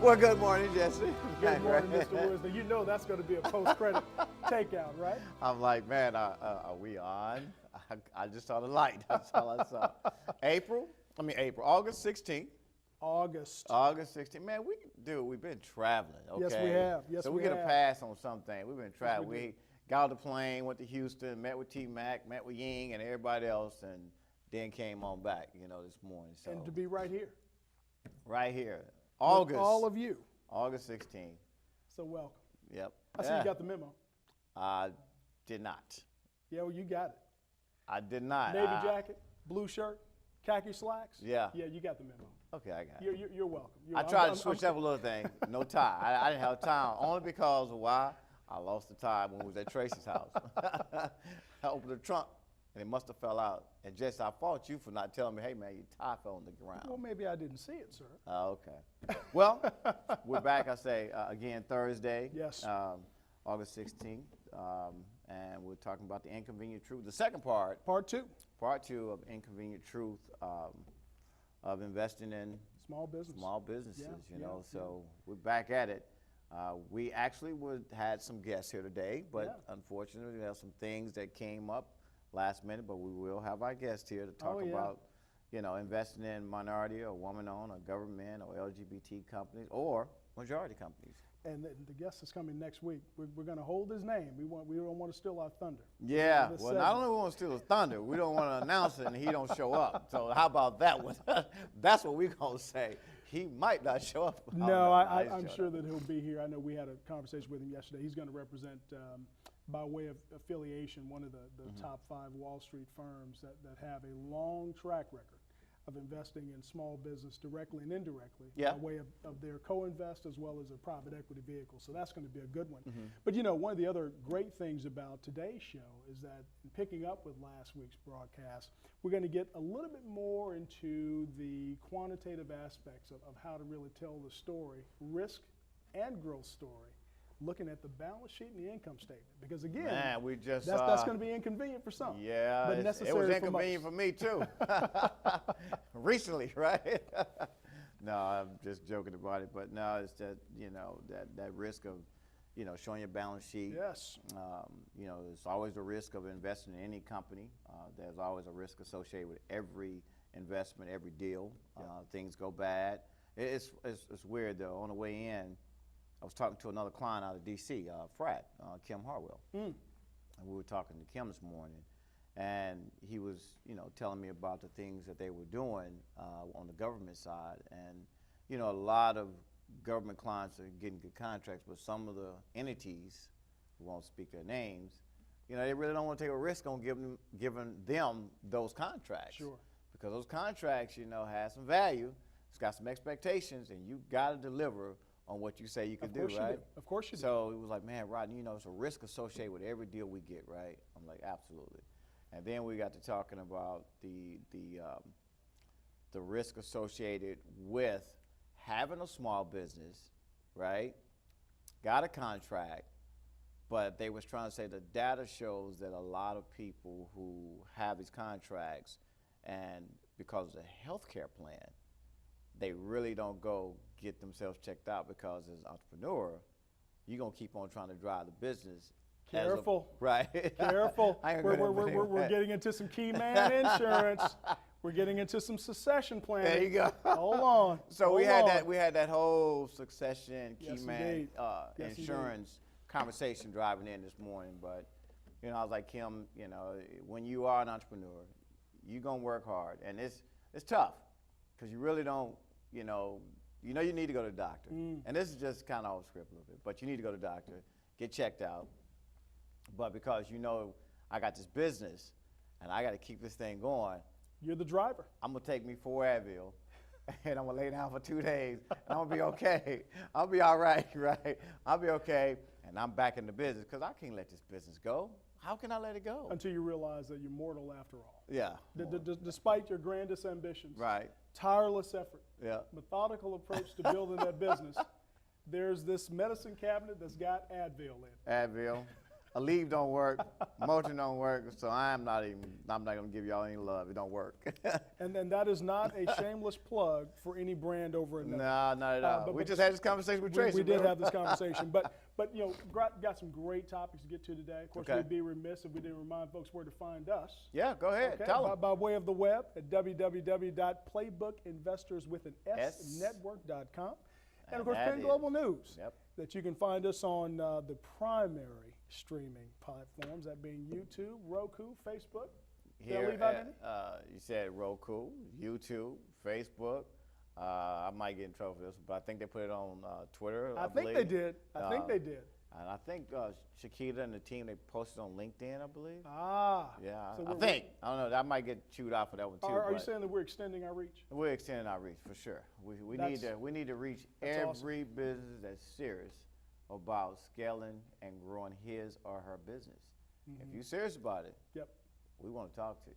Well, good morning, Jesse. Good morning, Mr. Woods. Now, you know that's going to be a post-credit takeout, right? I'm like, man, are we on? I just saw the light. That's all I saw. August 16th. August 16th. Man, we've been traveling, okay? Yes, we have. Yes, so we get have. a pass on something. We've been traveling. we We got on the plane, went to Houston, met with T-Mac, met with Ying and everybody else, and then came on back, this morning. So And to be right here. right here. With August. all of you. August 16th. So welcome. Yep. I see you got the memo. I did not. Yeah, well, you got it. I did not. Navy jacket, blue shirt, khaki slacks. Yeah. Yeah, you got the memo. Okay, I got it. You're welcome. I tried to switch up a little thing. No tie. I didn't have time. Only because of why? I lost the tie when we was at Tracy's house. I opened the trunk, and it must have fell out. And Jesse, I fault you for not telling me, hey, man, your tie fell on the ground. Well, maybe I didn't see it, sir. Okay. Well, we're back, I say, again, Thursday. Yes. August 16th. And we're talking about the Inconvenient Truth. The second part. Part two. Part two of Inconvenient Truth of investing in Small business. small businesses, Yeah, So we're back at it. We actually had some guests here today, but unfortunately we have some things that came up last minute, but we will have our guests here to talk about, investing in minority or woman-owned or government or LGBT companies or majority companies. And the guest is coming next week. We're going to hold his name. We don't want to steal our thunder. Yeah, well, not only we want to steal his thunder, we don't want to announce it and he don't show up. So how about that one? That's what we're going to say. He might not show up. No, I'm sure that he'll be here. I know we had a conversation with him yesterday. He's going to represent, by way of affiliation, one of the top 5 Wall Street firms that have a long track record of investing in small business directly and indirectly by way of their co-invest as well as a private equity vehicle. So that's going to be a good one. But one of the other great things about today's show is that in picking up with last week's broadcast, we're going to get a little bit more into the quantitative aspects of how to really tell the story, risk and growth story, looking at the balance sheet and the income statement. Because again, man, we just that's going to be inconvenient for some. Yeah, but it necessary was inconvenient for me too. Recently, right? No, I'm just joking about it. But no, it's that that risk of showing your balance sheet. Yes. There's always a risk of investing in any company. There's always a risk associated with every investment, every deal. Things go bad. It's weird though. On the way in, I was talking to another client out of D.C., Frat, Kim Harwell. And we were talking to Kim this morning, and he was, telling me about the things that they were doing on the government side. And, a lot of government clients are getting good contracts, but some of the entities, who won't speak their names, they really don't want to take a risk on giving them those contracts. Sure. Because those contracts, have some value, it's got some expectations, and you got to deliver on what you say you can do, right? Of course you do. So it was like, man, Rodney, it's a risk associated with every deal we get, right? I'm like, absolutely. And then we got to talking about the risk associated with having a small business, right? Got a contract, but they was trying to say the data shows that a lot of people who have these contracts, and because of the healthcare plan, they really don't go get themselves checked out, because as an entrepreneur, you're going to keep on trying to drive the business. Careful. Right. Careful. We're getting into some key man insurance. We're getting into some succession planning. There you go. Hold on. So we had that whole succession key man insurance conversation driving in this morning. But I was like, Kim, when you are an entrepreneur, you're gonna work hard, and it's tough because you really don't, you need to go to the doctor. And this is just kind of off script a little bit, but you need to go to the doctor, get checked out. But because I got this business and I got to keep this thing going, you're the driver. I'm going to take me 4 Advil and I'm going to lay down for 2 days and I'm going to be okay. I'll be all right, right? I'll be okay. And I'm back in the business because I can't let this business go. How can I let it go? Until you realize that you're mortal after all. Yeah. Despite your grandest ambitions. Right. Tireless effort. Yeah. Methodical approach to building that business. There's this medicine cabinet that's got Advil in it. Advil. A leave don't work, mulching don't work, so I'm not gonna give y'all any love. It don't work. And then that is not a shameless plug for any brand over another. No, not at all. but We just had this conversation with Tracy. We did bro. have this conversation, but you know, got some great topics to get to today. Of course, Okay. we'd be remiss if we didn't remind folks where to find us. Yeah, go ahead. Okay, Tell them. by way of the web at www.playbookinvestorswithanSnetwork.com. And of course, that Penn is- Global News, Yep. that you can find us on the primary streaming platforms, that being YouTube, Roku, Facebook. Did I leave out any? You said Roku, YouTube, Facebook. I might get in trouble for this, but I think they put it on Twitter. I think they believe. did. I think they did. And I think Shakita and the team, they posted on LinkedIn, I believe. Ah. Yeah, So I think. I don't know. I might get chewed out for that one too. Are you but saying that we're extending our reach? we're extending our reach for sure. We need to reach that's awesome. every business that's serious about scaling and growing his or her business. If you're serious about it, Yep. we want to talk to you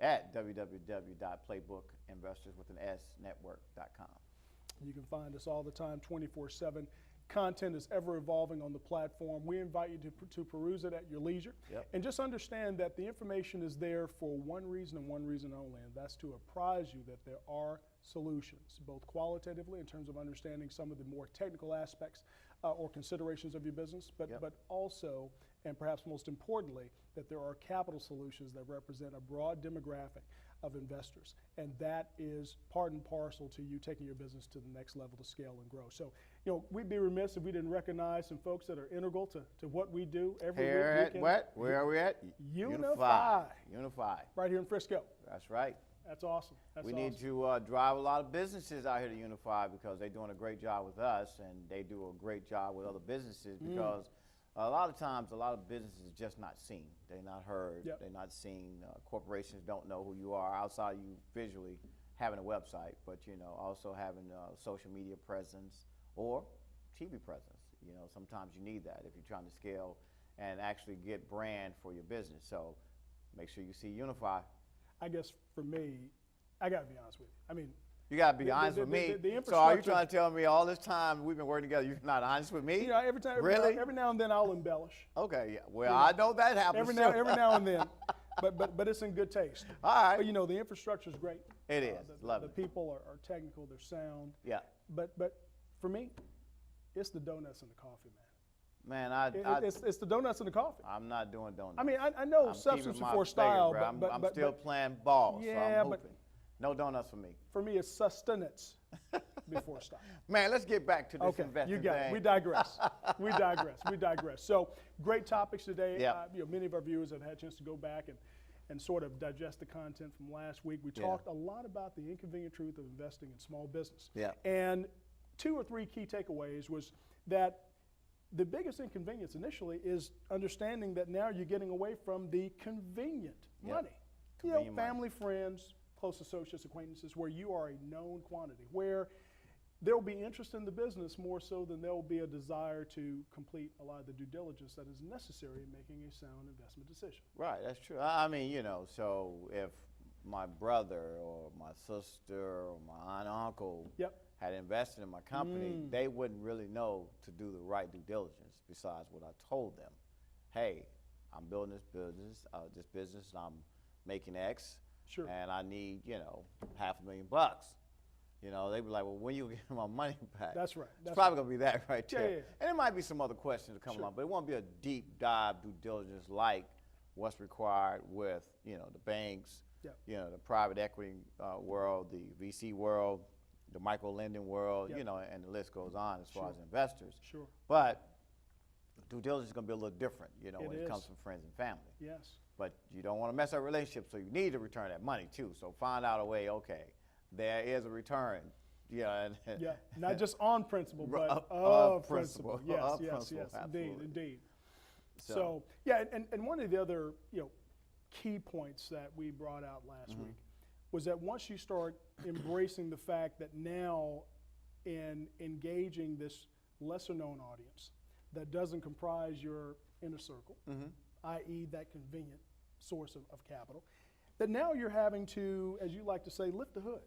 at www.playbookinvestorswithanSnetwork.com. You can find us all the time, 24/7. Content is ever evolving on the platform. We invite you to peruse it at your leisure. Yep. And just understand that the information is there for one reason and one reason only, and that's to apprise you that there are solutions, both qualitatively in terms of understanding some of the more technical aspects or considerations of your business, but also, and perhaps most importantly, that there are capital solutions that represent a broad demographic of investors. And that is part and parcel to you taking your business to the next level to scale and grow. So, you know, we'd be remiss if we didn't recognize some folks that are integral to what we do every Here at weekend. what? Where are we at? Unify. Unify. Right here in Frisco. That's right. That's awesome. That's We awesome. need to drive a lot of businesses out here to Unify because they're doing a great job with us, and they do a great job with other businesses because a lot of times, a lot of businesses are just not seen. They're not heard. Yep. They're not seen. Corporations don't know who you are outside of you visually having a website, but, you know, also having a social media presence or TV presence. You know, sometimes you need that if you're trying to scale and actually get brand for your business. So make sure you see Unify. I guess for me, I got to be honest with you. I mean, You got to be honest with me. So are you trying to tell me all this time we've been working together, you're not honest with me? you know, every now and then I'll embellish. Okay, yeah. Well, I know that happens. Every now and then, but it's in good taste. All right. But you know, the infrastructure is great. It is. Love the it. people are technical, they're sound. Yeah. But for me, it's the donuts and the coffee, man. Man, It's the donuts and the coffee. I'm not doing donuts. I mean, I know I'm substance keeping my before figure, style, bro. but I'm still playing ball, so Yeah, I'm but- hooping. No donuts for me. for me, it's sustenance before style. Man, let's get back to this Okay, investing you got thing. it. We digress. We digress. So great topics today. Yep. You know, many of our viewers have had a chance to go back and sort of digest the content from last week. We Yeah. talked a lot about the inconvenient truth of investing in small business. Yeah. And 2 or 3 key takeaways was that the biggest inconvenience initially is understanding that now you're getting away from the convenient Yep. money. Convenient you know, money. family, friends, close associates, acquaintances, where you are a known quantity, where there will be interest in the business more so than there will be a desire to complete a lot of the due diligence that is necessary in making a sound investment decision. Right, that's true. I mean, you know, so if my brother or my sister or my aunt or uncle Yep. had invested in my company, they wouldn't really know to do the right due diligence besides what I told them. Hey, I'm building this business, and I'm making X, Sure. and I need, you know, $500,000. You know, they'd be like, well, when you get my money back? That's right. It's probably going to be that right Yeah, there. yeah, yeah. And there might be some other questions that come along, but it won't be a deep dive due diligence like what's required with, you know, the banks, Yep. you know, the private equity world, the VC world, the micro lending world, Yep. you know, and the list goes on as far Sure. as investors. Sure. But due diligence is going to be a little different, you know, It when it is. comes from friends and family. Yes. But you don't want to mess up relationships, so you need to return that money too. So find out a way, okay, there is a return. Yeah. Yeah. Not just on principle, but Of of principle. principle. Yes, Of yes, principle, yes. absolutely. Indeed. So yeah, and one of the other, you know, key points that we brought out last week was that once you start embracing the fact that now in engaging this lesser known audience that doesn't comprise your inner circle, i.e. that convenient source of capital, that now you're having to, as you like to say, lift the hood.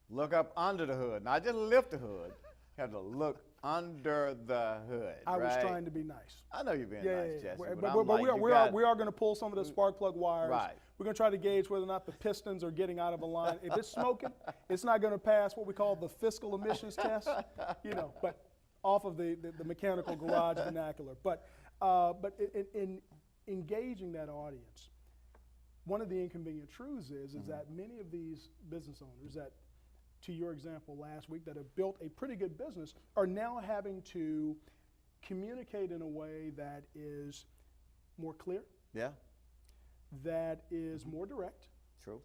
Look up under the hood. Not just lift the hood. You have to look under the hood. I was right? trying to be nice. I know you're being Yeah, nice, yeah, yeah. Jesse. But I'm like, we are going to pull some of the spark plug wires. Right. We're going to try to gauge whether or not the pistons are getting out of line. If it's smoking, it's not going to pass what we call the fiscal emissions test, but off of the mechanical garage vernacular. But in engaging that audience, one of the inconvenient truths is that many of these business owners that, to your example last week, that have built a pretty good business are now having to communicate in a way that is more clear, Yeah, that is more direct, true.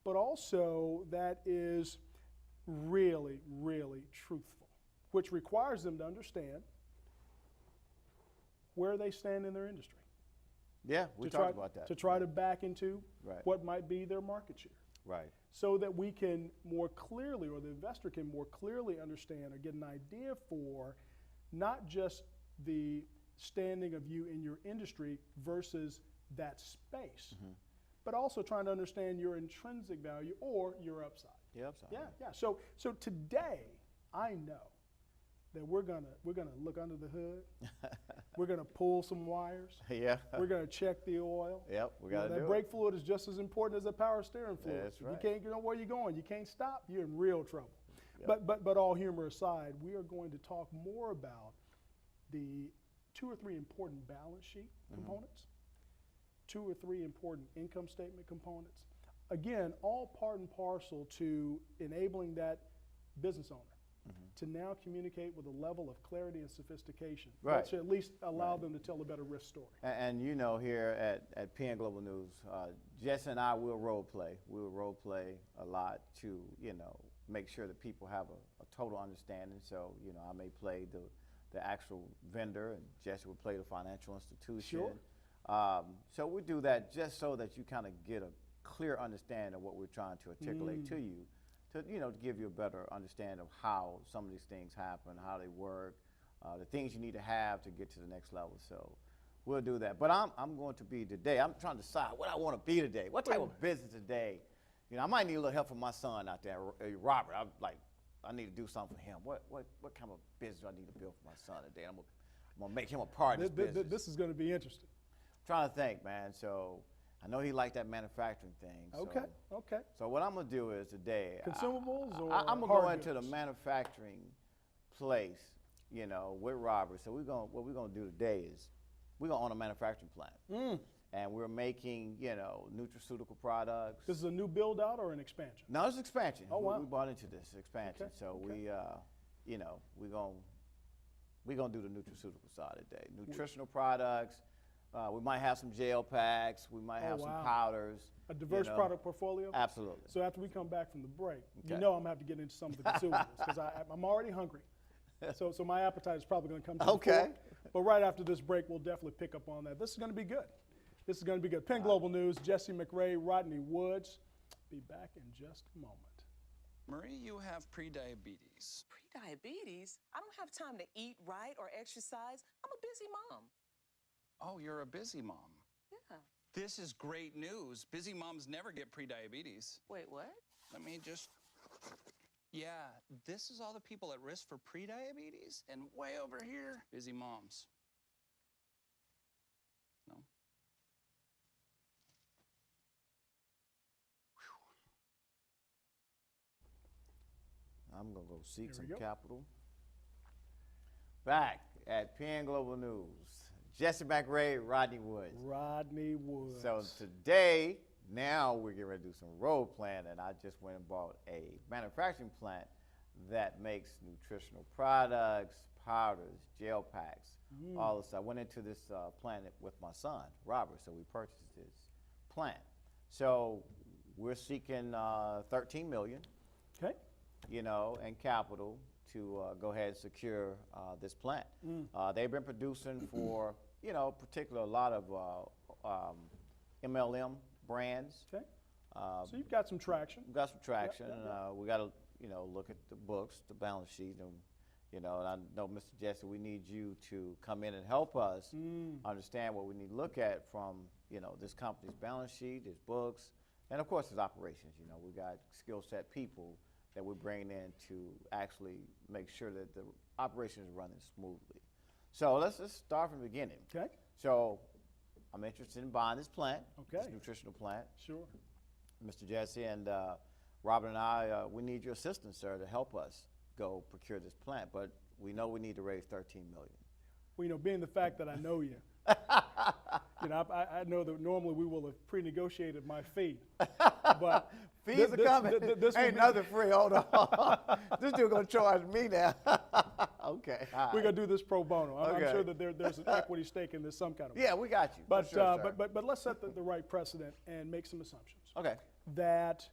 but also that is really, really truthful, which requires them to understand where they stand in their industry. Yeah, we talked about that. To try to back into Right. what might be their market share. Right. So that we can more clearly, or the investor can more clearly understand or get an idea for not just the standing of you in your industry versus that space, but also trying to understand your intrinsic value or your upside. Yeah. Yeah. So today, I know that we're gonna look under the hood. We're gonna pull some wires. Yeah. We're gonna check the oil. Yep, we got to do That brake fluid is just as important as the power steering fluid. That's If right. you can't know where you're going, you can't stop, you're in real trouble. Yep. But all humor aside, we are going to talk more about the 2 or 3 important balance sheet components, 2 or 3 important income statement components. Again, all part and parcel to enabling that business owner to now communicate with a level of clarity and sophistication Right. that should at least allow them to tell a better risk story. And here at PN Global News, Jesse and I will role play. We will role play a lot to, make sure that people have a total understanding. So, I may play the actual vendor and Jesse will play the financial institution. Sure. So we do that just so that you kind of get a clear understanding of what we're trying to articulate to you. To give you a better understanding of how some of these things happen, how they work, the things you need to have to get to the next level. So we'll do that. But I'm going to be today. I'm trying to decide what I want to be today. What type of business today? I might need a little help from my son out there, Robert. I need to do something for him. What kind of business do I need to build for my son today? I'm gonna make him a part of this business. This is going to be interesting. I'm trying to think, man. So I know he liked that manufacturing thing. Okay. So what I'm gonna do is today, Consumables or I'm gonna hard go into the goods? manufacturing place, with Robert. So what we're gonna do today is we're gonna own a manufacturing plant, and we're making nutraceutical products. This is a new build out or an expansion? No, it's expansion. Oh, wow. We bought into this expansion. Okay, So okay. we're gonna do the nutraceutical side today. Nutritional products. We might have some gel packs. We might have some wow. powders. A diverse product portfolio? Absolutely. So after we come back from the break, Okay. I'm going to have to get into some of the consumables because I'm already hungry. So my appetite is probably going to come to the fore. But right after this break, we'll definitely pick up on that. This is going to be good. This is going to be good. Penn Global News, Jesse McRae, Rodney Woods. Be back in just a moment. Marie, you have prediabetes. Prediabetes? I don't have time to eat right or exercise. I'm a busy mom. Oh, you're a busy mom. Yeah. This is great news. Busy moms never get prediabetes. Wait, what? Let me just... Yeah, this is all the people at risk for prediabetes, and way over here, busy moms. No? I'm gonna go seek Here some we go. capital. Back at PN Global News, Jesse McRae, Rodney Woods. Rodney Woods. So today, now we're getting ready to do some role playing, and I just went and bought a manufacturing plant that makes nutritional products, powders, gel packs, all this. I went into this plant with my son, Robert, so we purchased this plant. So we're seeking $13 million, Okay. in capital to go ahead and secure this plant. They've been producing for, particular a lot of MLM brands. Okay. So you've got some traction. We've got some traction. yep. We got to, look at the books, the balance sheet, and I know, Mr. Jesse, we need you to come in and help us understand what we need to look at from, this company's balance sheet, its books, and of course its operations. We got skill set people that we're bringing in to actually make sure that the operation is running smoothly. So let's start from the beginning. Okay. So I'm interested in buying this plant, Okay. this nutritional plant. Sure. Mr. Jesse and Robert and I, we need your assistance, sir, to help us go procure this plant. But we know we need to raise $13 million. Well, being the fact that I know you, I know that normally we will have pre-negotiated my fee. But Fees are coming. this will Ain't be- nothing free. Hold on. This dude gonna charge me now. Okay. all we're right. gonna do this pro bono. I'm Okay. sure that there's an equity stake in this some kind of way. Yeah, we got you. But for sure, sir. but let's set the right precedent and make some assumptions Okay. that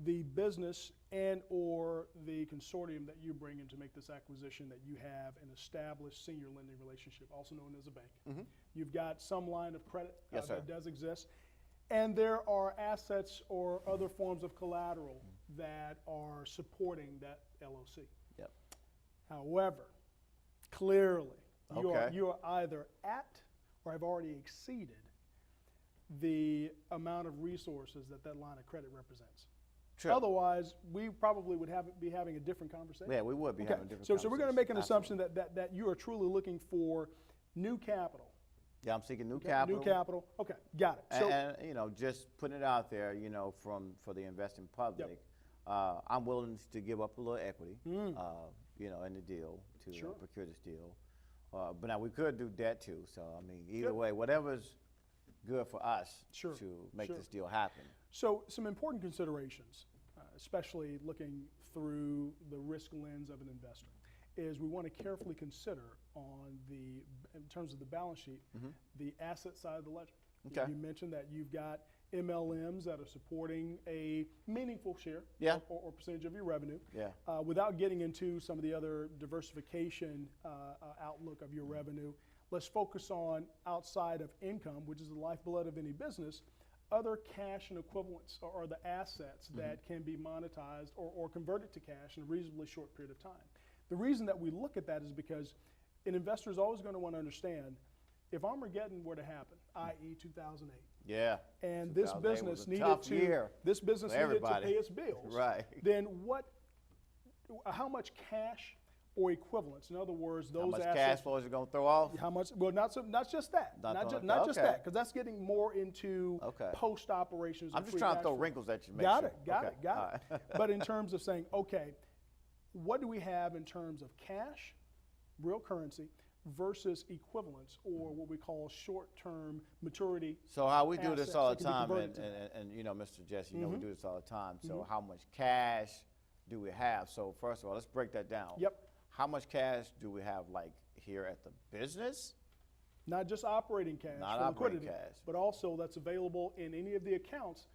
the business and or the consortium that you bring in to make this acquisition, that you have an established senior lending relationship, also known as a bank. You've got some line of credit Yes, sir. that does exist, and there are assets or other forms of collateral that are supporting that LOC. Yep. However, clearly, Okay. you are either at or have already exceeded the amount of resources that line of credit represents. True. Otherwise, we probably would be having a different conversation. Yeah, we would be Okay. having a different. So we're going to make an conversation. assumption that you are truly looking for new capital. Yeah, I'm seeking new Okay? capital. New capital. Okay, got it. So And just putting it out there, for the investing public, I'm willing to give up a little equity, in the deal to Sure. procure this deal. But now we could do debt too. So I mean, either way, whatever's good for us Sure, to make sure. this deal happen. So some important considerations, especially looking through the risk lens of an investor, is we want to carefully consider in terms of the balance sheet, the asset side of the ledger. Okay. You mentioned that you've got MLMs that are supporting a meaningful share Yeah. or percentage of your revenue. Yeah. Without getting into some of the other diversification outlook of your revenue, let's focus on outside of income, which is the lifeblood of any business, other cash and equivalents are the assets that can be monetized or converted to cash in a reasonably short period of time. The reason that we look at that is because an investor is always going to want to understand if Armageddon were to happen, i.e. 2008, Yeah. and this 2008 was business a needed tough to year for pay everybody. its bills, Right. then how much cash or equivalents, in other words, those How much assets, cash flow is it gonna throw off? how much? Well, not just that, Not not throwing- just okay. that, because that's getting more into Okay. post operations. I'm just trying to throw wrinkles at you. To make Got sure. it, got Okay. it, got All it. right. But in terms of saying, okay, what do we have in terms of cash, real currency, versus equivalents, or what we call short-term maturity? So how we do this assets all that the can be time, converted and to that. Mr. Jesse, we do this all the time. So how much cash do we have? So first of all, let's break that down. Yep. How much cash do we have, like here at the business? Not just operating cash, Not for operating liquidity, cash. but also that's available in any of the accounts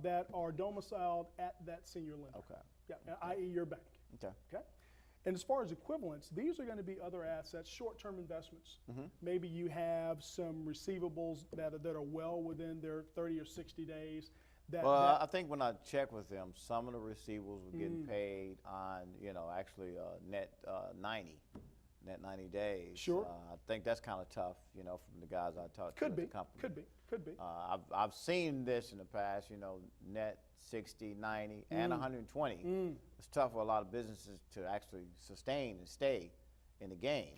that are domiciled at that senior lender. Okay. Yeah, i.e. your bank. Okay. Okay. And as far as equivalents, these are going to be other assets, short-term investments. Maybe you have some receivables that are well within their 30 or 60 days. Well, I think when I checked with them, some of the receivables were getting paid on, actually net 90 days. Sure. I think that's kind of tough, from the guys I talked to could at be, the company. could be. I've seen this in the past, net 60, 90, and 120. It's tough for a lot of businesses to actually sustain and stay in the game,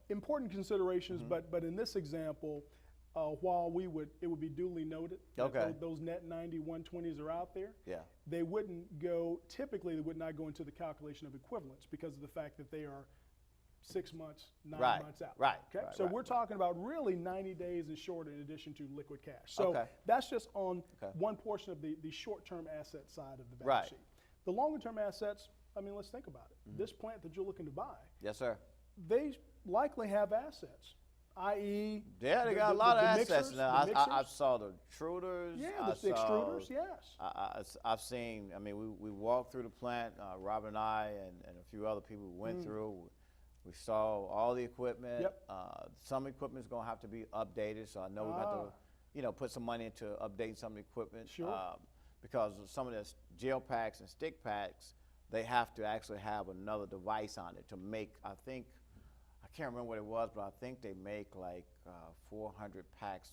Important considerations, but in this example, while it would be duly noted that Okay. those net 90, 120s are out there, Yeah. typically they would not go into the calculation of equivalents because of the fact that they are 6 months, 9 Right, months out. right, Okay. right, So right. we're talking about really 90 days and shorter in addition to liquid cash. So Okay. that's just on Okay. one portion of the short-term asset side of the balance Right. sheet. The longer-term assets, let's think about it. Mm-hmm. This plant that you're looking to buy, Yes, sir. they likely have assets, i.e. Yeah, they the- got a the- lot of the assets mixers, now. the I mixers. saw the extruders. Yeah, I the saw- extruders, yes. I've seen, we walked through the plant, Robert and I and a few other people we went through. We saw all the equipment. Yep. Some equipment's gonna have to be updated, so I know we got to, put some money into updating some of the equipment. Sure. Because some of the gel packs and stick packs, they have to actually have another device on it to make, I can't remember what it was, but I think they make like 400 packs,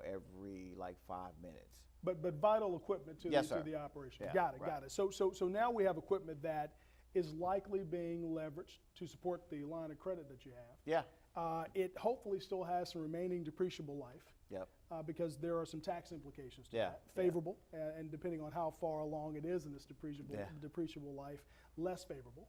every like 5 minutes. But vital equipment to, Yes, to sir. the operation. Yeah, Got it, right. got it. So now we have equipment that is likely being leveraged to support the line of credit that you have. Yeah. It hopefully still has some remaining depreciable life. Yep. Because there are some tax implications to Yeah, that. Favorable, and depending on how far along it is in this depreciable life, less favorable.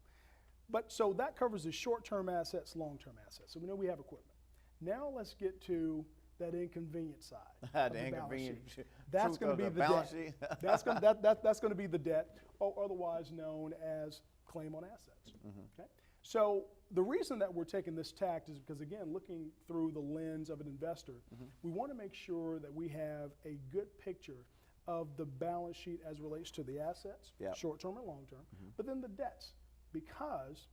But so that covers the short-term assets, long-term assets. So we know we have equipment. Now let's get to that inconvenient side. of The balance inconvenient sheet. That's going to be the balance debt. sheet. That's going to be the debt, or otherwise known as claim on assets. Okay. So the reason that we're taking this tact is because, again, looking through the lens of an investor, we want to make sure that we have a good picture of the balance sheet as relates to the assets, Yep. short-term and long-term, but then the debts. Because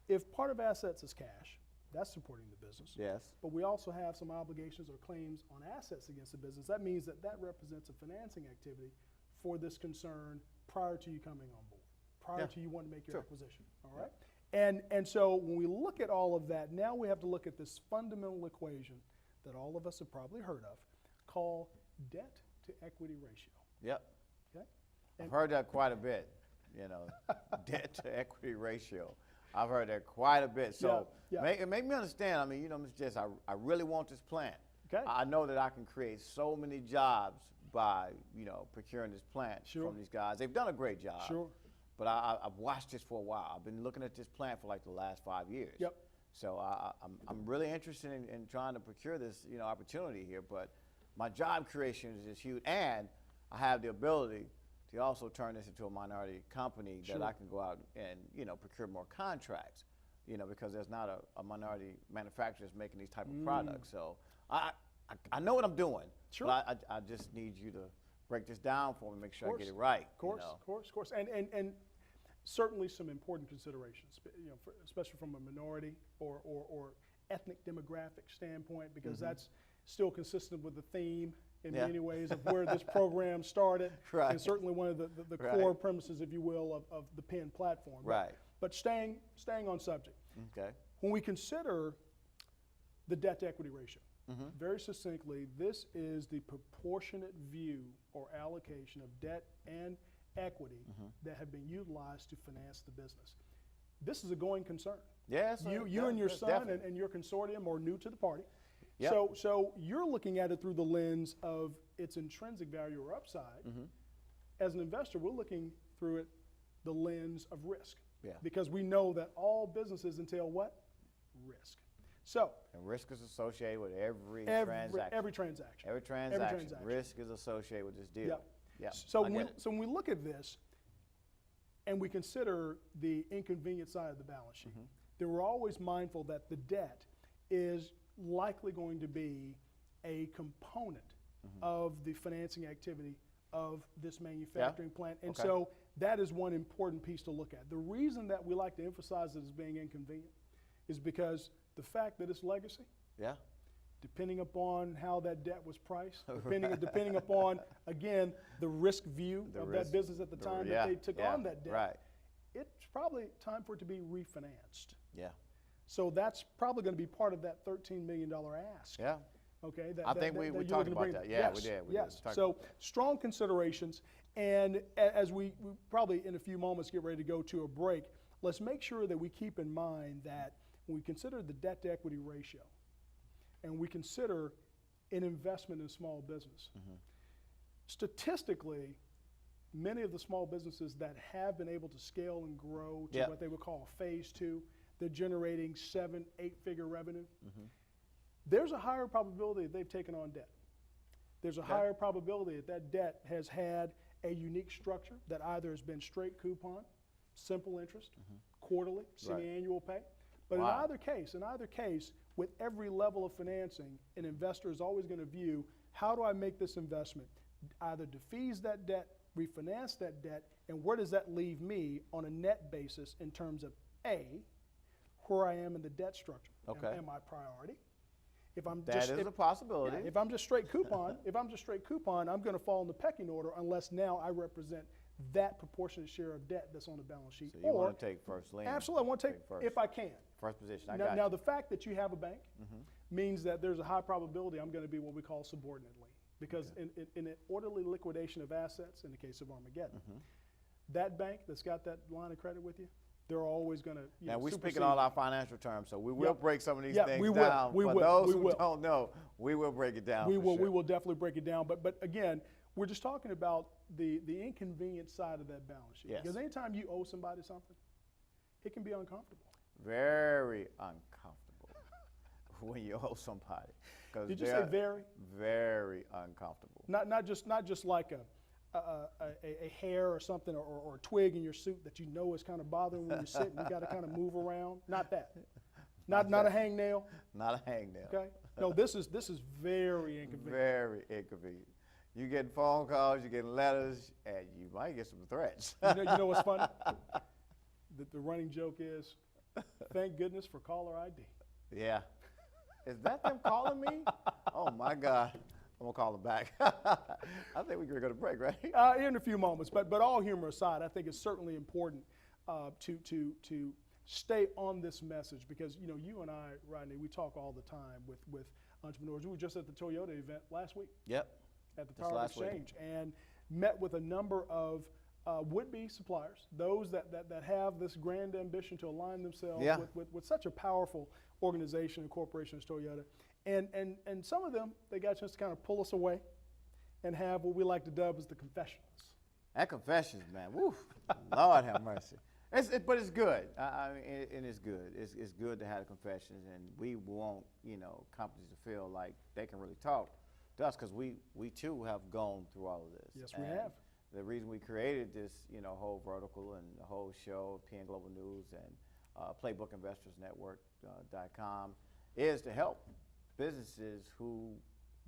if part of assets is cash, that's supporting the business. Yes. But we also have some obligations or claims on assets against the business. That means that represents a financing activity for this concern prior to you coming on board, prior to you wanting to make your acquisition. All right? And so when we look at all of that, now we have to look at this fundamental equation that all of us have probably heard of called debt to equity ratio. Yep. Okay? I've heard that quite a bit, debt to equity ratio. I've heard that quite a bit. So make me understand. I mean, Mr. Jesse, I really want this plant. Okay. I know that I can create so many jobs by, procuring this plant from these guys. They've done a great job. Sure. But I've watched this for a while. I've been looking at this plant for like the last 5 years. Yep. So I'm really interested in trying to procure this, opportunity here. But my job creation is just huge, and I have the ability to also turn this into a minority company that I can go out and procure more contracts. Because there's not a minority manufacturer that's making these type of products. So I know what I'm doing. Sure. But I just need you to break this down for me, make sure I get it right. Of course. And certainly some important considerations, especially from a minority or ethnic demographic standpoint, because that's still consistent with the theme in many ways of where this program started, and certainly one of the core premises, if you will, of the PEN platform. Right. But staying on subject. Okay. When we consider the debt to equity ratio, very succinctly, this is the proportionate view or allocation of debt and equity that have been utilized to finance the business. This is a going concern. Yes. You and your son and your consortium are new to the party. Yep. So you're looking at it through the lens of its intrinsic value or upside. As an investor, we're looking through it the lens of risk. Yeah. Because we know that all businesses entail what? Risk. So And risk is associated with every transaction. every transaction. Every transaction. Risk is associated with this deal. Yep. Yeah. So when we look at this and we consider the inconvenient side of the balance sheet, then we're always mindful that the debt is likely going to be a component of the financing activity of this manufacturing plant. And so that is one important piece to look at. The reason that we like to emphasize it as being inconvenient is because the fact that it's legacy, Yeah. depending upon how that debt was priced, depending upon, again, the risk view of that business at the time that they took on that debt, Right. it's probably time for it to be refinanced. Yeah. So that's probably going to be part of that $13 million ask. Yeah. Okay. I think we you're talked looking to about bring- that. Yeah, we Yes, did. We yes. talked So about that. strong considerations. And as we probably in a few moments get ready to go to a break, let's make sure that we keep in mind that when we consider the debt to equity ratio and we consider an investment in small business, statistically, many of the small businesses that have been able to scale and grow to what they would call phase 2, they're generating 7, 8-figure revenue. There's a higher probability that they've taken on debt. There's a higher probability that that debt has had a unique structure that either has been straight coupon, simple interest, quarterly, semi-annual pay. But in either case, with every level of financing, an investor is always going to view, how do I make this investment? Either defease that debt, refinance that debt, and where does that leave me on a net basis in terms of A, where I am in the debt structure? Okay. Am I priority? If I'm That is a possibility. if I'm just straight coupon, I'm going to fall in the pecking order unless now I represent that proportionate share of debt that's on the balance sheet. So you want to take first lien? Absolutely, I want to take first. if I can. First position, I Now, got now you. the fact that you have a bank means that there's a high probability I'm going to be what we call subordinate lien. Because in an orderly liquidation of assets, in the case of Armageddon, that bank that's got that line of credit with you, they're always going to Now, we're speaking supersede all you. our financial terms, so we will Yep. break some of these Yeah, things we will. down. We For will. those We who will. don't know, we will break it down. We for will. sure. We will definitely break it down. But again, we're just talking about the inconvenient side of that balance sheet. Yes. Because anytime you owe somebody something, it can be uncomfortable. Very uncomfortable when you owe somebody. 'Cause Did you say they're very? Very uncomfortable. Not just like a hair or something or a twig in your suit that you know is kind of bothering when you're sitting. You got to kind of move around. Not that. Not a hangnail. Not a hangnail. Okay. No, this is very inconvenient. Very inconvenient. You get phone calls, you get letters, and you might get some threats. You know what's funny? The running joke is, thank goodness for caller ID. Yeah. Is that them calling me? Oh my God. I'm gonna call them back. I think we're gonna go to break, right? In a few moments, but all humor aside, I think it's certainly important to stay on this message because you and I, Rodney, we talk all the time with entrepreneurs. We were just at the Toyota event last week Yep. at the Just Power last week. Exchange and met with a number of would-be suppliers, those that have this grand ambition to align themselves Yeah. with such a powerful organization and corporation as Toyota. And some of them, they got a chance to kind of pull us away and have what we like to dub as the confessionals. That confessions, man. Woo. Lord have mercy. But it's good. I mean, and it's good. It's good to have the confessions, and we want companies to feel like they can really talk to us because we too have gone through all of this. Yes, we And have. The reason we created this whole vertical and the whole show, PN Global News and PlaybookInvestorsNetwork.com, is to help businesses who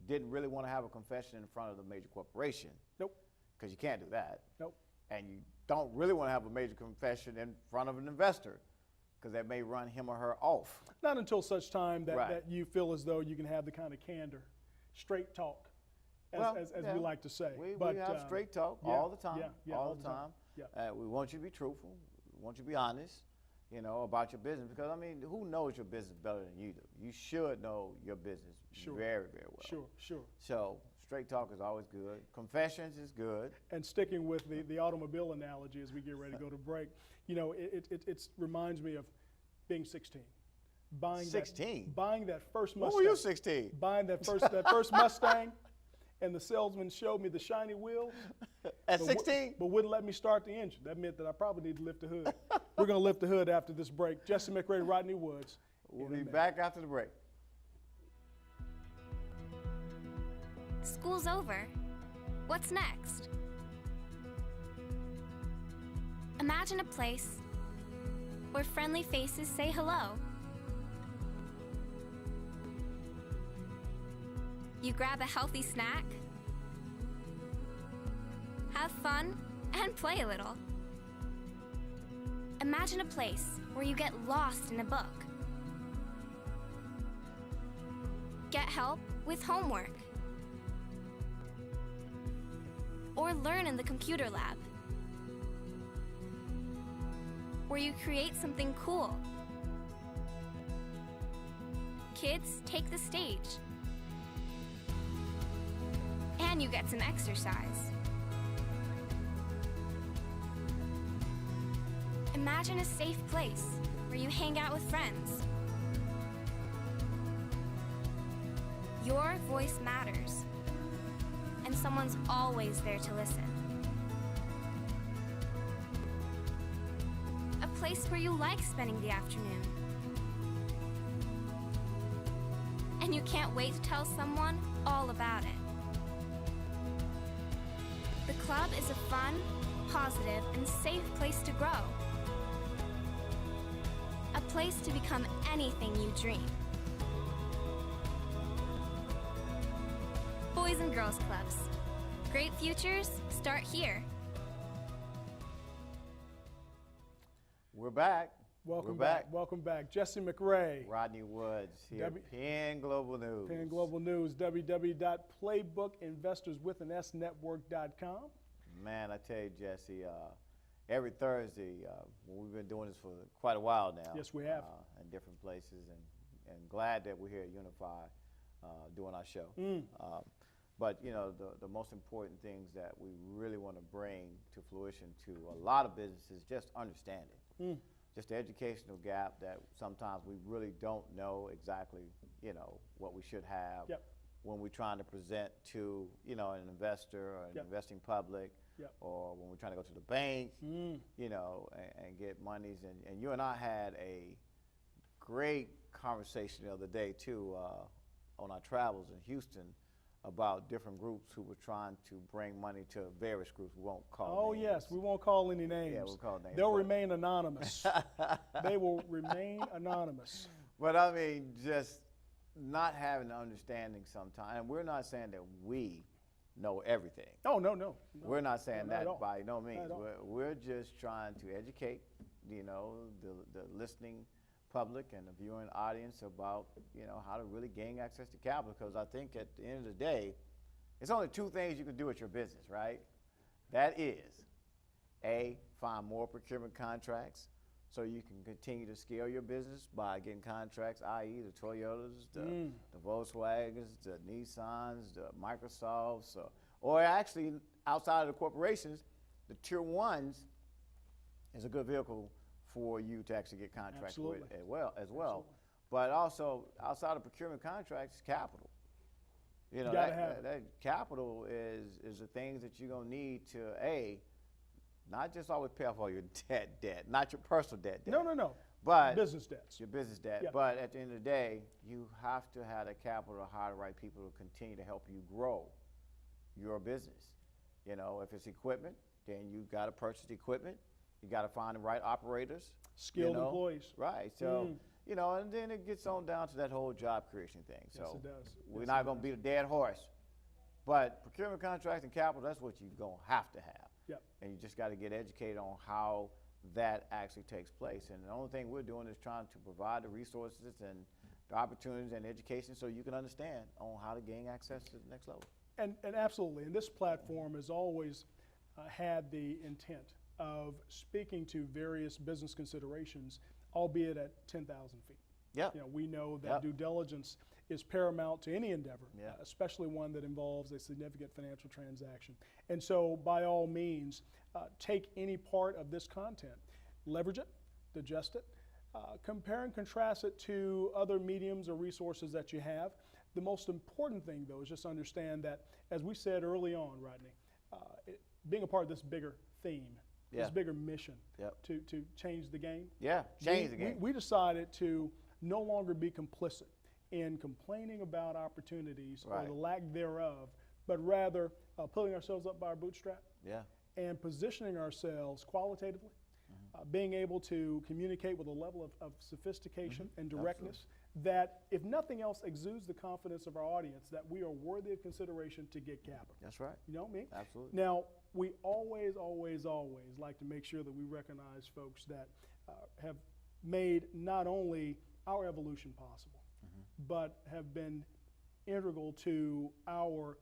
didn't really want to have a confession in front of the major corporation. Nope. Because you can't do that. Nope. And you don't really want to have a major confession in front of an investor because that may run him or her off. Not until such time that, Right. that you feel as though you can have the kind of candor, straight talk, as Yeah. we like to say. We But, have straight talk yeah, all the time. yeah, all the time. Yeah. We want you to be truthful. We want you to be honest, about your business because, I mean, who knows your business better than you do? You should know your business Sure. very, very well. Sure. So straight talk is always good. Confessions is good. And sticking with the automobile analogy as we get ready to go to break, it reminds me of being 16. Buying 16? Buying that first Mustang. When were you 16? Buying that first Mustang, and the salesman showed me the shiny wheels. At but 16? but wouldn't let me start the engine. That meant that I probably need to lift the hood. We're going to lift the hood after this break. Jesse McRae, Rodney Woods. We'll in a be minute. back after the break. School's over. What's next? Imagine a place where friendly faces say hello. You grab a healthy snack, have fun, and play a little. Imagine a place where you get lost in a book. Get help with homework. Or learn in the computer lab, where you create something cool. Kids take the stage, and you get some exercise. Imagine a safe place where you hang out with friends. Your voice matters, and someone's always there to listen. A place where you like spending the afternoon. And you can't wait to tell someone all about it. The club is a fun, positive, and safe place to grow. A place to become anything you dream. Boys and Girls Clubs. Great futures start here. We're back. Welcome back. Welcome back. Jesse McRae, Rodney Woods here W- at PN Global News. PN Global News, www.playbookinvestorswithansnetwork.com. Man, I tell you, Jesse, every Thursday, we've been doing this for quite a while now. Yes, we have. In different places, and glad that we're here at Unify doing our show. But, you know, the most important things that we really want to bring to fruition to a lot of businesses, just understanding. Just the educational gap that sometimes we really don't know exactly, you know, what we should have when we're trying to present to, you know, an investor or an investing public, or when we're trying to go to the bank, you know, and get monies. And you and I had a great conversation the other day, too, on our travels in Houston about different groups who were trying to bring money to various groups. We won't call names. Yes, we won't call any names. Yeah, we'll call names. They'll remain anonymous. They will remain anonymous. But I mean, just not having the understanding sometimes. And we're not saying that we know everything. Oh, no. We're not saying that all. by no means. Not at all. We're just trying to educate, you know, the listening public and the viewing audience about, you know, how to really gain access to capital. Because I think at the end of the day, it's only two things you can do with your business, right? That is, A, find more procurement contracts so you can continue to scale your business by getting contracts, i.e. the Toyotas, the Volkswagens, the Nissans, the Microsofts, or actually outside of the corporations, the tier ones is a good vehicle for you to actually get contracts with as well. Absolutely. But also outside of procurement contracts, capital. You know, that capital is the things that you're gonna need to not just always pay off all your debt, not your personal debt. No. But business debts. your business debt. Yeah. But at the end of the day, you have to have the capital to hire the right people to continue to help you grow your business. You know, if it's equipment, then you got to purchase the equipment. You got to find the right operators. Skilled employees. Right. So, you know, and then it gets on down to that whole job creation thing. Yes, So it does. we're not going to beat a dead horse. But procurement contracts and capital, that's what you're going to have. Yep. And you just got to get educated on how that actually takes place. And the only thing we're doing is trying to provide the resources and the opportunities and education so you can understand on how to gain access to the next level. And absolutely. And this platform has always had the intent of speaking to various business considerations, albeit at 10,000 feet. Yeah. You know, we know that due diligence is paramount to any endeavor, especially one that involves a significant financial transaction. And so, by all means, take any part of this content, leverage it, digest it, compare and contrast it to other mediums or resources that you have. The most important thing, though, is just understand that, as we said early on, Rodney, being a part of this bigger theme, this bigger mission to change the game. Yeah, change the game. We decided to no longer be complicit in complaining about opportunities or the lack thereof, but rather pulling ourselves up by our bootstrap and positioning ourselves qualitatively, being able to communicate with a level of sophistication and directness that, if nothing else, exudes the confidence of our audience that we are worthy of consideration to get capital. That's right. You know what I mean? Absolutely. Now, we always like to make sure that we recognize folks that have made not only our evolution possible, but have been integral to our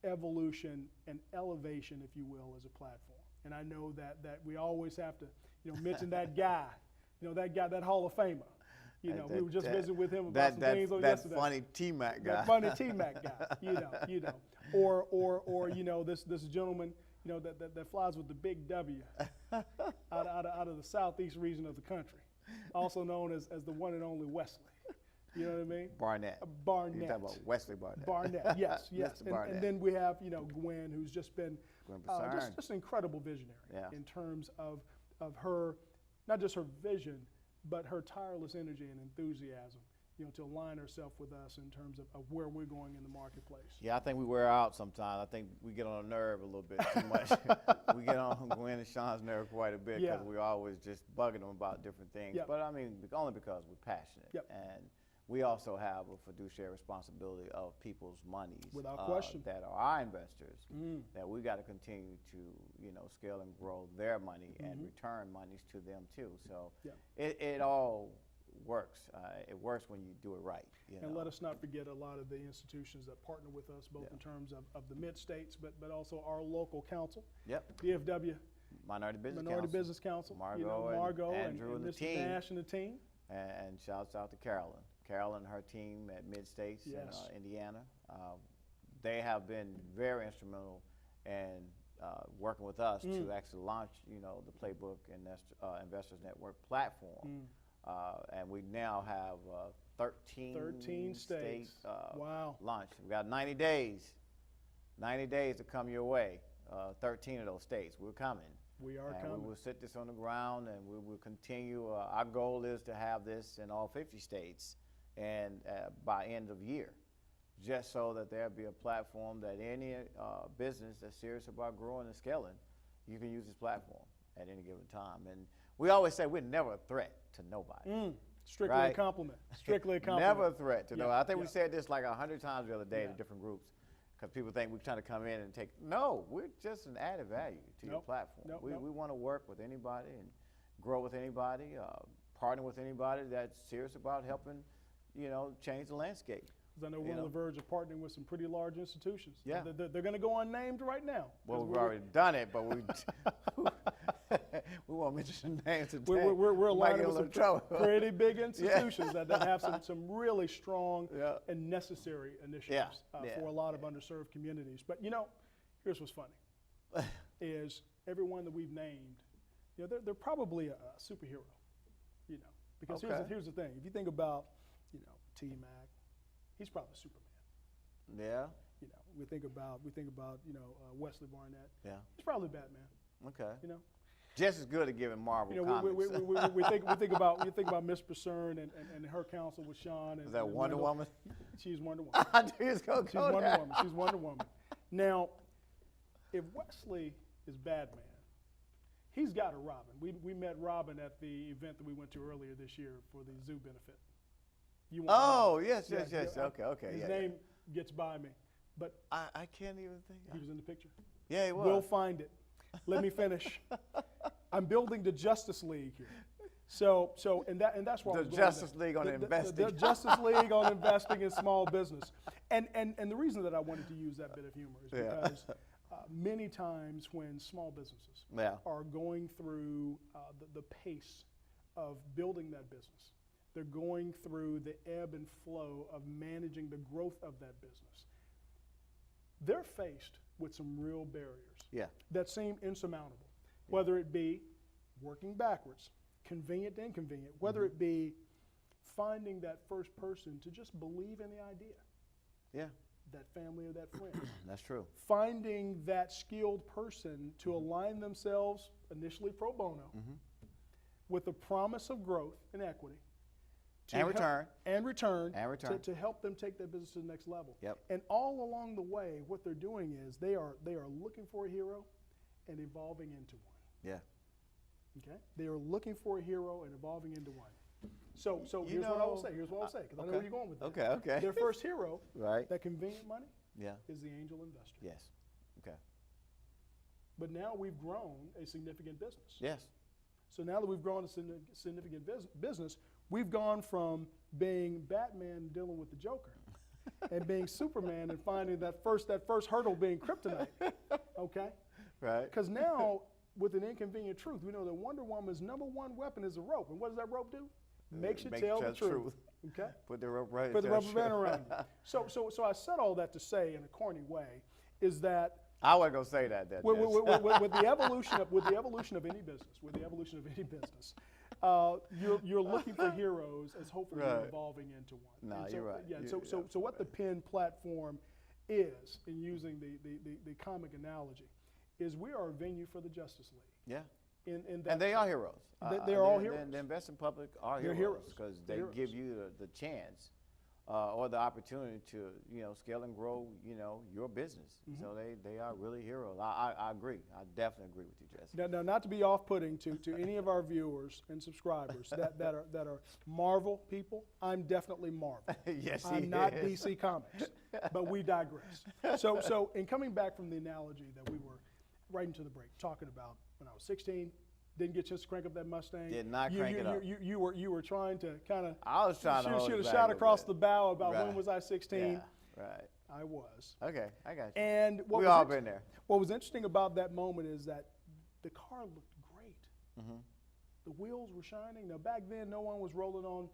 evolution and elevation, if you will, as a platform. And I know that we always have to, you know, mention that guy, that Hall of Famer. You know, we were just visiting with him about some things on yesterday. That funny T-Mac guy. That funny T-Mac guy, you know. Or you know, this gentleman, you know, that flies with the big W out of the southeast region of the country, also known as the one and only Wesley. You know what I mean? Barnett. Barnett. You're talking about Wesley Barnett. Barnett, yes. Barnett. And then we have, you know, Gwen, who's just been just an incredible visionary in terms of her, not just her vision, but her tireless energy and enthusiasm, you know, to align herself with us in terms of where we're going in the marketplace. Yeah, I think we wear out sometimes. I think we get on a nerve a little bit too much. We get on Gwen and Sean's nerve quite a bit because we're always just bugging them about different things. But I mean, only because we're passionate. And we also have a fiduciary responsibility of people's monies without question that are our investors, that we got to continue to, you know, scale and grow their money and return monies to them too. So it all works. It works when you do it right. And let us not forget a lot of the institutions that partner with us, both in terms of the mid-states, but also our local council. Yep. DFW Minority Business Council. Margot and Andrew and the Mr. team. Nash and the team. And shouts out to Carolyn. Carolyn and her team at Mid-States Yes. in Indiana. They have been very instrumental in working with us to actually launch, the Playbook and Investors Network platform. And we now have 13 states Wow. launched. We got 90 days. 90 days to come your way. 13 of those states. We're coming. We are And coming. we will set this on the ground, and we will continue. Our goal is to have this in all 50 states, and by end of year, just so that there'll be a platform that any business that's serious about growing and scaling, you can use this platform at any given time. And we always say we're never a threat to nobody. Strictly a Right. compliment. Strictly a compliment. Never a threat to nobody. I think we yeah. said this like 100 times the other day Yeah. to different groups. Because people think we're trying to come in and take. No, we're just an added value to your Nope. platform. Nope, we nope. we want to work with anybody and grow with anybody, partner with anybody that's serious about helping, change the landscape. 'Cause I know we're on the verge of partnering with some pretty large institutions. Yeah. They're going to go unnamed right now. Well, 'Cause we've already done it, but we we won't mention names today. We're Might aligned get a with some little trouble. pretty big institutions that have some really strong Yeah. and necessary initiatives Yeah. for a lot of underserved communities. But here's what's funny, is everyone that we've named, they're probably a superhero, because Okay. here's the thing. If you think about, T-Mac, he's probably Superman. Yeah. We think about Wesley Barnett. Yeah. He's probably Batman. Okay. You know, Just as good at giving Marvel comics. we think about Miss Purcern and her counsel with Sean. And, Is that and Wonder Wendell. Woman? She's Wonder Woman. I knew he was gonna She's go Wonder there. Woman. She's Wonder Woman. Now, if Wesley is Batman, he's got a Robin. We met Robin at the event that we went to earlier this year for the zoo benefit. You won't Oh, know. yes. Yeah, Okay. His yeah, name gets by me, but I can't even think. he was in the picture. Yeah, he was. We'll find it. Let me finish. I'm building the Justice League here. So that's why The Justice League on investing. The Justice League on investing in small business. And the reason that I wanted to use that bit of humor is because many times when small businesses are going through the pace of building that business, they're going through the ebb and flow of managing the growth of that business. They're faced with some real barriers that seem insurmountable, whether it be working backwards, convenient to inconvenient, whether it be finding that first person to just believe in the idea, that family or that friend, That's true. finding that skilled person to align themselves, initially pro bono, with the promise of growth and equity, And return. to help them take their business to the next level. Yep. And all along the way, what they're doing is they are looking for a hero and evolving into one. Yeah. Okay? They are looking for a hero and evolving into one. So here's what I will say. Here's what I'll say, because I know where you're going with that. Okay. Their first hero, Right. that convenient money, Yeah. is the angel investor. Yes. Okay. But now we've grown a significant business. Yes. So now that we've grown a significant business, we've gone from being Batman dealing with the Joker and being Superman and finding that first hurdle being kryptonite. Okay? Right. Because now, with an inconvenient truth, we know that Wonder Woman's number one weapon is a rope. And what does that rope do? Makes you tell the truth. Okay? Put the rope right. Put the rubber band around you. So I said all that to say, in a corny way, is that I wasn't gonna say that. with the evolution of any business, you're looking for heroes as hopefully Right. evolving into one. No, And so, you're right. Yeah. You're So what the PIN platform is, in using the comic analogy, is we are a venue for the Justice League. Yeah. In that And they are heroes. They're all heroes. The investing public are They're heroes heroes. because They're they heroes. give you the chance or the opportunity to scale and grow your business. So they are really heroes. I agree. I definitely agree with you, Jesse. Now, not to be off-putting to any of our viewers and subscribers that are Marvel people, I'm definitely Marvel. Yes, I'm he not is. DC Comics, but we digress. So in coming back from the analogy that we were right into the break talking about when I was 16, Didn't get a chance to crank up that Mustang. Did not crank it up. You were trying to kind of. I was trying to hold shoot it a back shot a across little the bit. bow about Right. when was I 16. Yeah, right. I was. Okay, I got you. And We all been there. What was interesting about that moment is that the car looked great. Mm-hmm. The wheels were shining. Now back then, no one was rolling on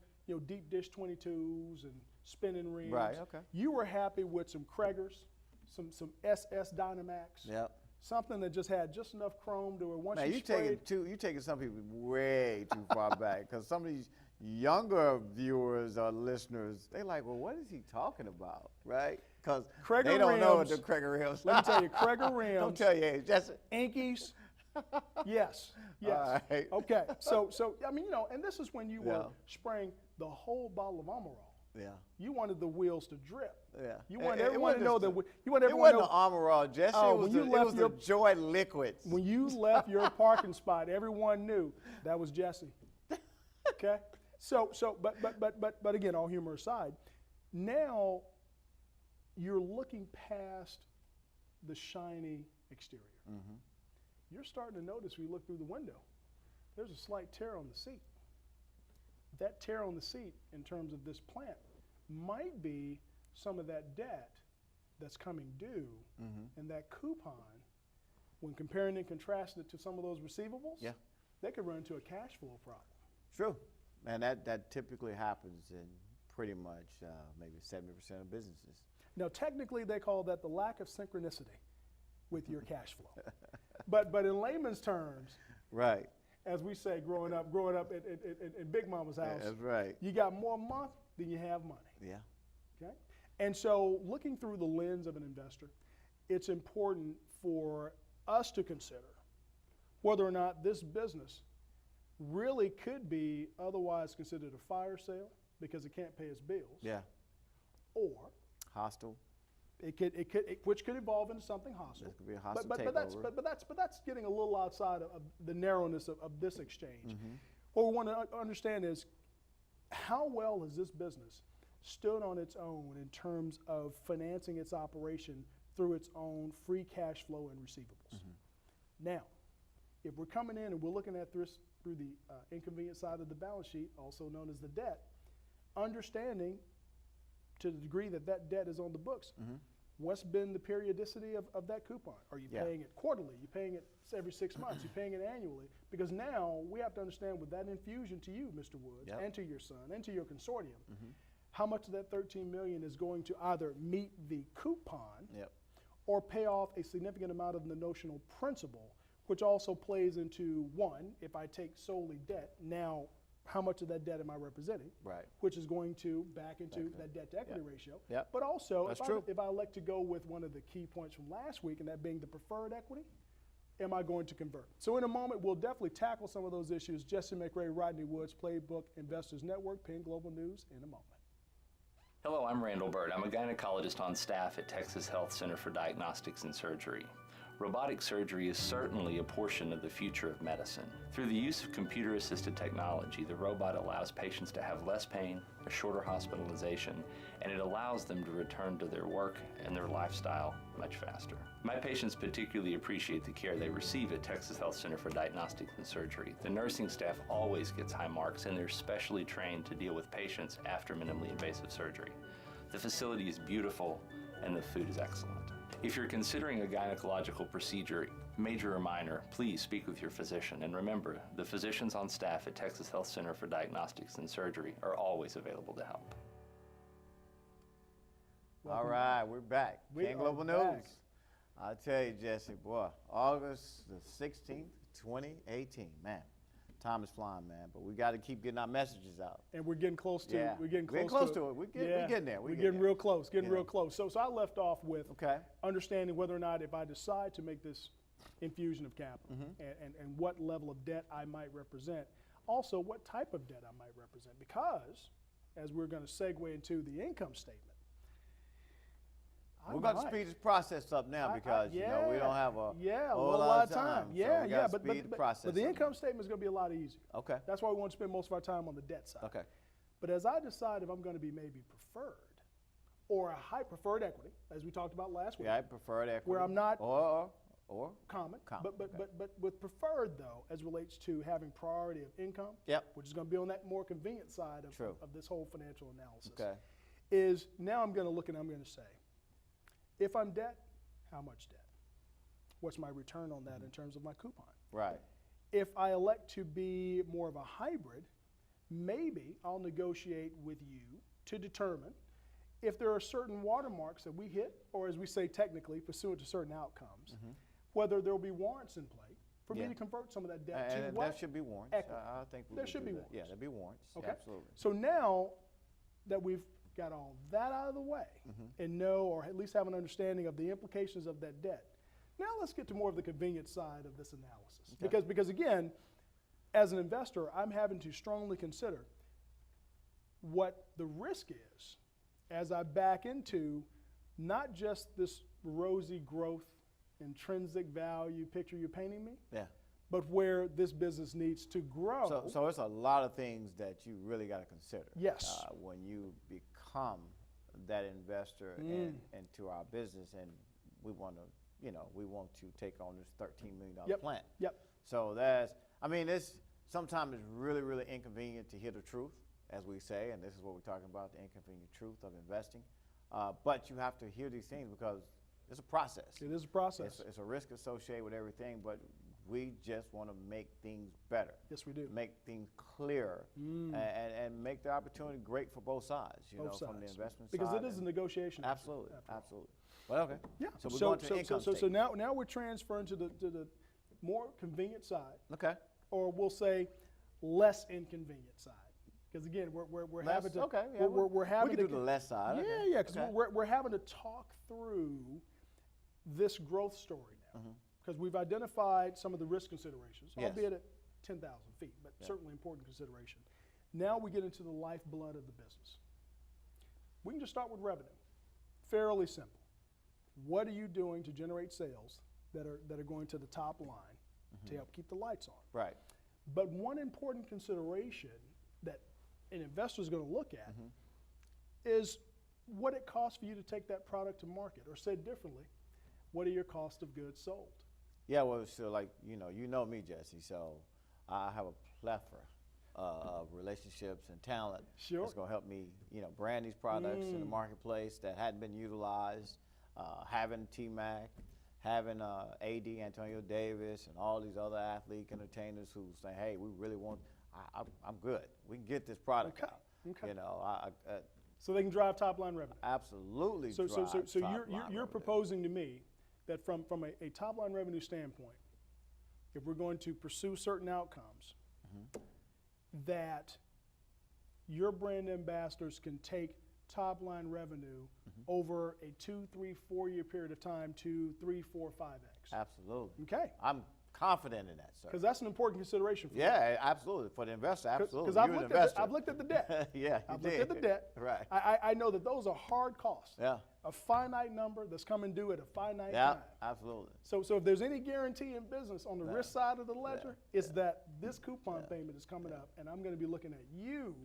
deep dish 22s and spinning rims. Right, okay. You were happy with some Kragers, some SS Dynamax. Yep. Something that just had just enough chrome to where once Man, you you sprayed, taking some people way too far back, because some of these younger viewers or listeners, they like, well, what is he talking about, right? Because they don't know what the Krager rims. let me tell you, Krager rims. Don't tell your age, Jesse. Yankees. Yes. All right. Okay. So I mean, and this is when you were Yeah. spraying the whole bottle of Amarol. Yeah. You wanted the wheels to drip. Yeah. You want everyone to know that. You want It everyone to wasn't know the Amarol, Jesse. Oh, it was when you the, left it was your- the Joy Liquids. when you left your parking spot, everyone knew that was Jesse. Okay. But again, all humor aside, now you're looking past the shiny exterior. Mm-hmm. You're starting to notice when you look through the window, there's a slight tear on the seat. That tear on the seat in terms of this plant might be some of that debt that's coming due, and that coupon, when comparing and contrasting it to some of those receivables, Yeah. they could run into a cash flow problem. True. And that typically happens in pretty much maybe 70% of businesses. Now, technically, they call that the lack of synchronicity with your cash flow. But in layman's terms, Right. as we say, growing up in Big Mama's house, That's right. you got more month than you have money. Yeah. Okay? And so looking through the lens of an investor, it's important for us to consider whether or not this business really could be otherwise considered a fire sale because it can't pay its bills, Yeah. or Hostile. which could evolve into something hostile. This could be a hostile But takeover. that's getting a little outside of the narrowness of this exchange. Mm-hmm. What we want to understand is how well has this business stood on its own in terms of financing its operation through its own free cash flow and receivables. Mm-hmm. Now, if we're coming in and we're looking at this through the inconvenient side of the balance sheet, also known as the debt, understanding to the degree that that debt is on the books, what's been the periodicity of that coupon? Are you Yeah. paying it quarterly? Are you paying it every 6 months? Are you paying it annually? Because now we have to understand with that infusion to you, Mr. Woods, Yep. and to your son, and to your consortium, how much of that $13 million is going to either meet the coupon Yep. or pay off a significant amount of the notional principal, which also plays into, one, if I take solely debt, now how much of that debt am I representing? Right. Which is going to back into that debt to equity ratio. Yep. But also, That's if true. I elect to go with one of the key points from last week, and that being the preferred equity, am I going to convert? So in a moment, we'll definitely tackle some of those issues. Jesse McRae, Rodney Woods, Playbook Investors Network, Penn Global News in a moment. Hello, I'm Randall Bird. I'm a gynecologist on staff at Texas Health Center for Diagnostics and Surgery. Robotic surgery is certainly a portion of the future of medicine. Through the use of computer-assisted technology, the robot allows patients to have less pain, a shorter hospitalization, and it allows them to return to their work and their lifestyle much faster. My patients particularly appreciate the care they receive at Texas Health Center for Diagnostics and Surgery. The nursing staff always gets high marks, and they're specially trained to deal with patients after minimally invasive surgery. The facility is beautiful, and the food is excellent. If you're considering a gynecological procedure, major or minor, please speak with your physician. And remember, the physicians on staff at Texas Health Center for Diagnostics and Surgery are always available to help. All right, we're back. We Penn are Global back. News. I tell you, Jesse, boy, August the 16th, 2018. Man, time is flying, man. But we got to keep getting our messages out. And we're getting close to Yeah. we're getting We're close, close to to it. We're getting there. We're getting real close, Yeah. real close. So I left off with Okay. understanding whether or not if I decide to make this infusion of capital and what level of debt I might represent, also what type of debt I might represent, because as we're going to segue into the income statement, We're going to speed this process up now because we don't have a whole lot of time. time. So Yeah, we yeah, gotta but speed the process the up. income statement is going to be a lot easier. Okay. That's why we want to spend most of our time on the debt side. Okay. But as I decide if I'm going to be maybe preferred or a high preferred equity, as we talked about last week, Yeah, I prefer equity. Where I'm not- Or Or common. Common, But with preferred, though, as relates to having priority of income, Yep. which is going to be on that more convenient side True. of this whole financial analysis, Okay. is now I'm going to look and I'm going to say, if I'm debt, how much debt? What's my return on that in terms of my coupon? Right. If I elect to be more of a hybrid, maybe I'll negotiate with you to determine if there are certain watermarks that we hit, or as we say technically, pursuant to certain outcomes, whether there will be warrants in play for me Yeah. to convert some of that debt And to there what? should be warrants. Equity. I think we There would should do be that. warrants. Yeah, there'd be warrants. Okay. Absolutely. So now that we've got all that out of the way and know, or at least have an understanding of the implications of that debt, now let's get to more of the convenient side of this analysis. Because again, as an investor, I'm having to strongly consider what the risk is as I back into not just this rosy growth, intrinsic value picture you're painting me, Yeah. but where this business needs to grow. So it's a lot of things that you really got to consider. Yes. When you become that investor into our business, and we want to take on this $13 million plan. Yep. So sometimes it's really, really inconvenient to hear the truth, as we say, and this is what we're talking about, the inconvenient truth of investing. But you have to hear these things because it's a process. It is a process. It's a risk associated with everything, but we just want to make things better. Yes, we do. Make things clearer and make the opportunity great for both sides, Both from the sides. investment Because side. it is a negotiation. effort, Absolutely, after all. absolutely. Well, okay. Yeah. So we're going to the income so statement. now we're transferring to the more convenient side, Okay. or we'll say less inconvenient side. Because again, we're Less- having to okay, yeah, we're having we to can do the less side. Yeah, okay. yeah, because Okay. we're having to talk through this growth story now, because we've identified some of the risk considerations, Yes. albeit at 10,000 feet, but certainly important consideration. Now we get into the lifeblood of the business. We can just start with revenue. Fairly simple. What are you doing to generate sales that are going to the top line to help keep the lights on? Right. But one important consideration that an investor is going to look at is what it costs for you to take that product to market, or said differently, what are your cost of goods sold? Yeah, well, so you know me, Jesse, so I have a plethora of relationships and talent Sure. that's going to help me, brand these products in the marketplace that hadn't been utilized, having T-Mac, having AD, Antonio Davis, and all these other athlete entertainers who say, hey, we really want, I'm good. We can get this product Okay, out. okay. So they can drive top line revenue. Absolutely So drive you're top-line you're revenue. proposing to me that from a top line revenue standpoint, if we're going to pursue certain outcomes, that your brand ambassadors can take top line revenue over a 2, 3, 4 year period of time to 3, 4, 5x. Absolutely. Okay. I'm confident in that, sir. Because that's an important consideration for me. Yeah, absolutely. For the investor, absolutely. Because You're I've an looked investor. I've looked at the debt. Yeah, I've you looked at the did. debt. Right. I know that those are hard costs. Yeah. A finite number that's coming due at a finite Yeah, time. absolutely. So if there's any guarantee in business on the risk side of the ledger, it's that this coupon payment is coming up, and I'm going to be looking at you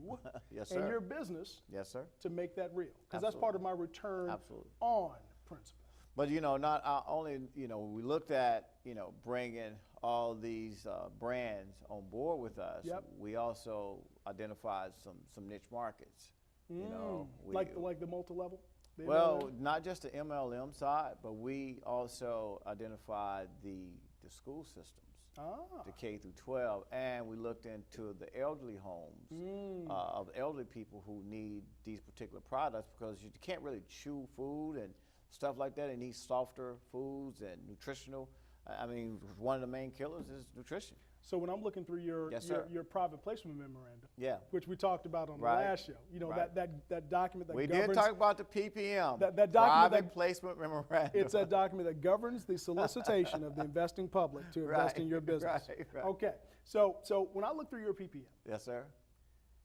Yes, and sir. your business Yes, sir. to make that real. Because that's part of my return Absolutely. on principle. But not only we looked at bringing all these brands on board with us. Yep. We also identified some niche markets. Like the multi-level? The Well, MLM? not just the MLM side, but we also identified the school systems, the K through 12, and we looked into the elderly homes of elderly people who need these particular products, because you can't really chew food and stuff like that. They need softer foods and nutritional. I mean, one of the main killers is nutrition. So when I'm looking through Yes, sir. your private placement memorandum, Yeah. which we talked about on the Right. last show, Right. that document that We governs. did talk about the PPM, That document private that- placement memorandum. It's that document that governs the solicitation of the investing public to invest in your business. Right. Okay. So when I look through your PPM, Yes, sir.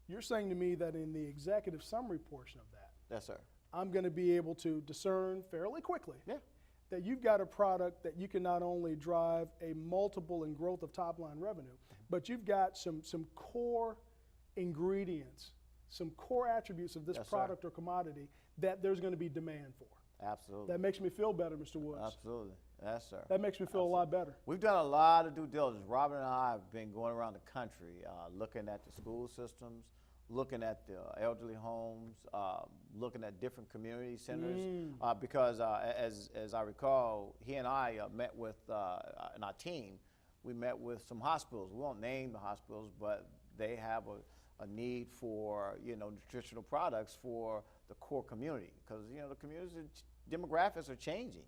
you're saying to me that in the executive summary portion of that, Yes, sir. I'm going to be able to discern fairly quickly Yeah. that you've got a product that you can not only drive a multiple in growth of top line revenue, but you've got some core ingredients, some core attributes of this Yes, sir. product or commodity that there's going to be demand for. Absolutely. That makes me feel better, Mr. Woods. Absolutely. Yes, sir. That makes me feel a lot better. We've done a lot of due diligence. Robin and I have been going around the country looking at the school systems, looking at the elderly homes, looking at different community centers. Because as I recall, he and I met with, and our team, we met with some hospitals. We won't name the hospitals, but they have a need for, nutritional products for the core community. Because, the community's demographics are changing.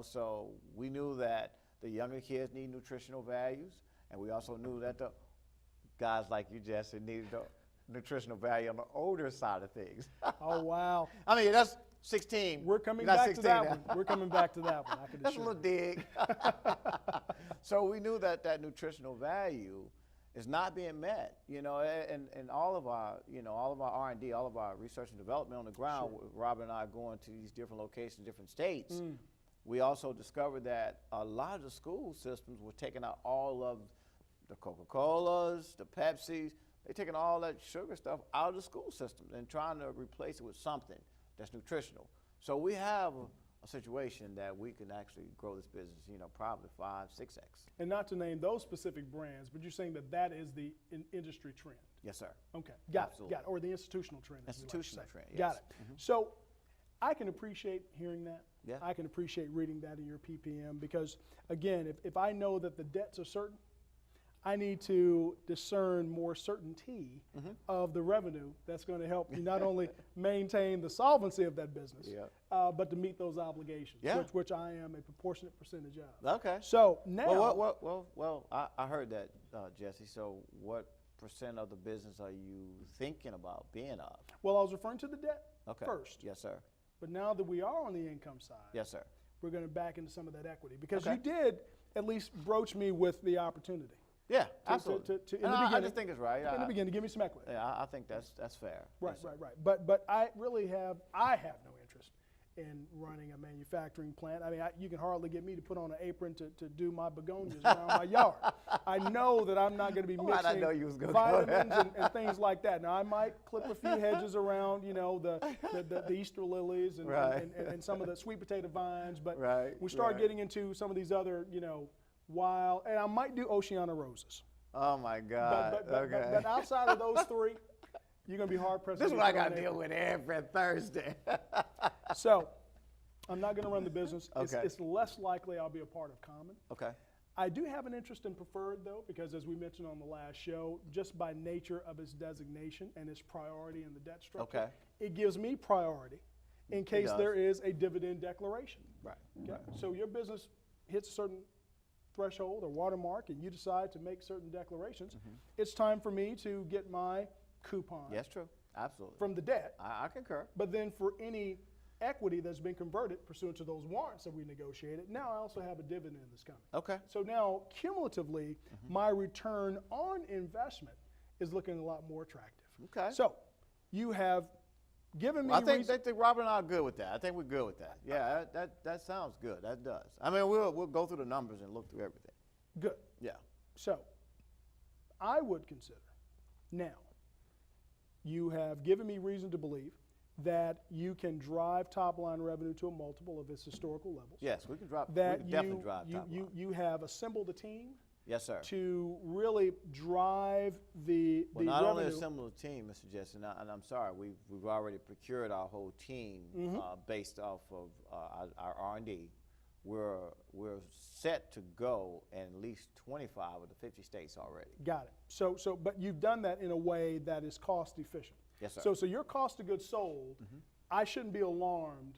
So we knew that the younger kids need nutritional values, and we also knew that the guys like you, Jesse, needed the nutritional value on the older side of things. Oh, wow. I mean, that's 16. We're coming You're not back to 16 that now. one. We're coming back to that one. I can That's a assure little you. dig. So we knew that nutritional value is not being met, and all of our, all of our R&D, all of our research and development on the ground, Robin and I going to these different locations, different states, we also discovered that a lot of the school systems were taking out all of the Coca-Colas, the Pepsis. They're taking all that sugar stuff out of the school system and trying to replace it with something that's nutritional. So we have a situation that we can actually grow this business, probably 5, 6x. And not to name those specific brands, but you're saying that is the industry trend. Yes, sir. Okay, got Absolutely. it, or the institutional trend. as we like to Institutional say. trend, Got yes. it. So I can appreciate hearing that. Yeah. I can appreciate reading that in your PPM because, again, if I know that the debts are certain, I need to discern more certainty of the revenue that's going to help me not only maintain the solvency of that business, but to meet those obligations, which I am a proportionate percentage of. Okay. So now, Well, I heard that, Jesse. So what percent of the business are you thinking about being of? well, I was referring to the debt first. Yes, sir. But now that we are on the income side, Yes, sir. we're going to back into some of that equity because you did at least broach me with the opportunity. Yeah, absolutely. in the I beginning, just think it's right. in the beginning, give me some equity. Yeah, I think that's fair. Right, Yes, sir. right. But I have no interest in running a manufacturing plant. I mean, you can hardly get me to put on an apron to do my begonias around my yard. I know that I'm not going to be Why'd I mixing know you was gonna go vitamins and things like that. Now, I might clip a few hedges around, the Easter lilies and some of the sweet potato vines, but we start getting into some of these other, wild, and I might do Oceana roses. Oh my God. But outside of those three, you're going to be hard pressed. This is what I got to deal with every Thursday. So, I'm not going to run the business. Okay. It's less likely I'll be a part of Common. Okay. I do have an interest in Preferred, though, because as we mentioned on the last show, just by nature of its designation and its priority in the debt structure, it gives me priority in case there is a dividend declaration. Right. Okay? So your business hits a certain threshold or watermark and you decide to make certain declarations, it's time for me to get my coupon Yes, true. Absolutely. from the debt. I concur. But then for any equity that's been converted pursuant to those warrants that we negotiated, now I also have a dividend that's coming. Okay. So now, cumulatively, my return on investment is looking a lot more attractive. Okay. So you have given me I think Robert and I are good with that. I think we're good with that. Yeah, that sounds good. That does. I mean, we'll go through the numbers and look through everything. Good. Yeah. So I would consider now you have given me reason to believe that you can drive top line revenue to a multiple of its historical levels. Yes, we can drop. That we can definitely drive top line. you have assembled a team. Yes, sir. To really drive the Not revenue. only assemble a team, Mr. Jesse, and I'm sorry, we've already procured our whole team based off of our R&D. We're set to go in at least 25 of the 50 states already. Got it. So, but you've done that in a way that is cost efficient. Yes, sir. So your cost of goods sold, I shouldn't be alarmed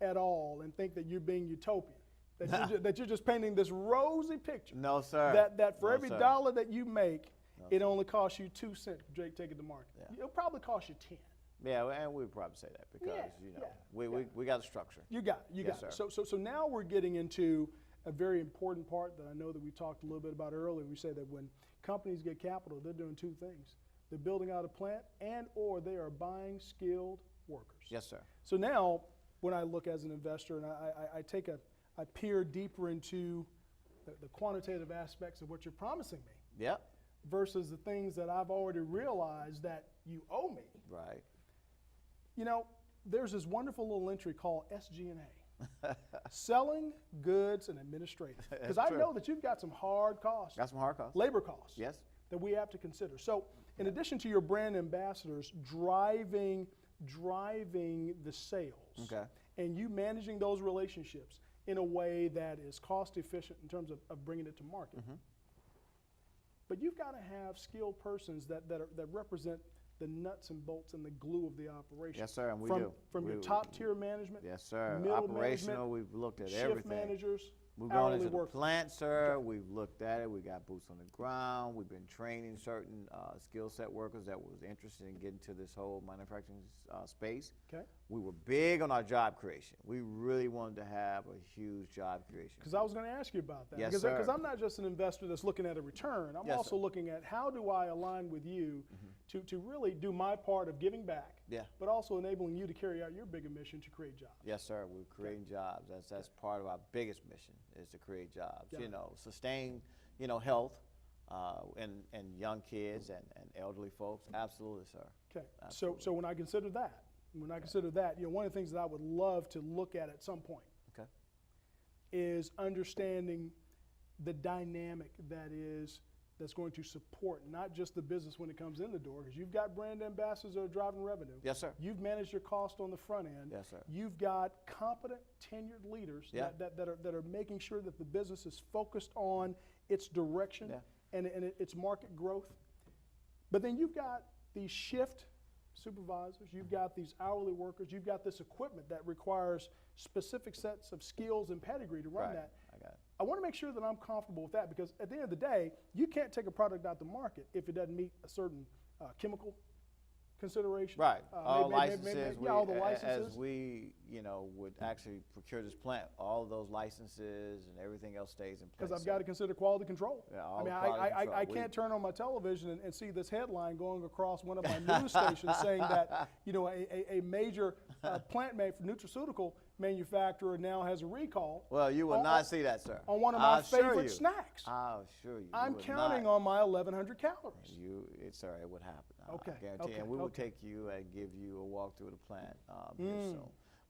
at all and think that you're being utopian. That you're just painting this rosy picture. No, sir. That for No, every sir. dollar that you make, it only costs you 2 cents to take it to market. Yeah. It'll probably cost you 10. Yeah, and we'd probably say that because we got a structure. You got it. You Yes, got it. sir. So now we're getting into a very important part that I know that we talked a little bit about earlier. We say that when companies get capital, they're doing two things. They're building out a plant and or they are buying skilled workers. Yes, sir. So now when I look as an investor and I peer deeper into the quantitative aspects of what you're promising me Yep. versus the things that I've already realized that you owe me. Right. You know, there's this wonderful little entry called SG&A. Selling goods and administrative. Because I true. know that you've got some hard costs. Got some hard costs. Labor costs. Yes. That we have to consider. So in addition to your brand ambassadors driving the sales, Okay. and you managing those relationships in a way that is cost efficient in terms of bringing it to market, but you've got to have skilled persons that represent the nuts and bolts and the glue of the operation. Yes, sir, and we from, do. From your top tier management, Yes, sir. middle Operational, management, we've looked at shift everything. managers, We've gone hourly into the workers. plant, sir. We've looked at it. We got boots on the ground. We've been training certain skill set workers that was interested in getting to this whole manufacturing space. Okay. We were big on our job creation. We really wanted to have a huge job creation. Because I was going to ask you about that. Yes, Because sir. I'm not just an investor that's looking at a return. I'm Yes, also sir. looking at how do I align with you to really do my part of giving back, Yeah. but also enabling you to carry out your bigger mission to create jobs. Yes, sir. We're creating jobs. That's part of our biggest mission is to create jobs. Got You it. know, sustain, health and young kids and elderly folks. Absolutely, sir. Okay. Absolutely. So when I consider that, one of the things that I would love to look at some point Okay. is understanding the dynamic that's going to support not just the business when it comes in the door, because you've got brand ambassadors that are driving revenue. Yes, sir. You've managed your cost on the front end. Yes, sir. You've got competent, tenured leaders Yeah. that are making sure that the business is focused on its direction Yeah. and its market growth. But then you've got these shift supervisors, you've got these hourly workers, you've got this equipment that requires specific sets of skills and pedigree to run Right. that. I got it. I want to make sure that I'm comfortable with that, because at the end of the day, you can't take a product out to market if it doesn't meet a certain chemical consideration. Right. All maybe- licenses. yeah, all the licenses. As we, would actually procure this plant, all of those licenses and everything else stays in place. Because I've got to consider quality control. Yeah, all I mean, quality I control. can't turn on my television and see this headline going across one of my news stations saying that, a major nutraceutical manufacturer now has a recall. Well, you will not see that, sir. On one of my I'll assure favorite you. snacks. I'll assure you. I'm you would counting not. on my 1,100 calories. Sir, it would happen. Okay, I guarantee. okay, And we will okay. take you and give you a walk through the plant here soon.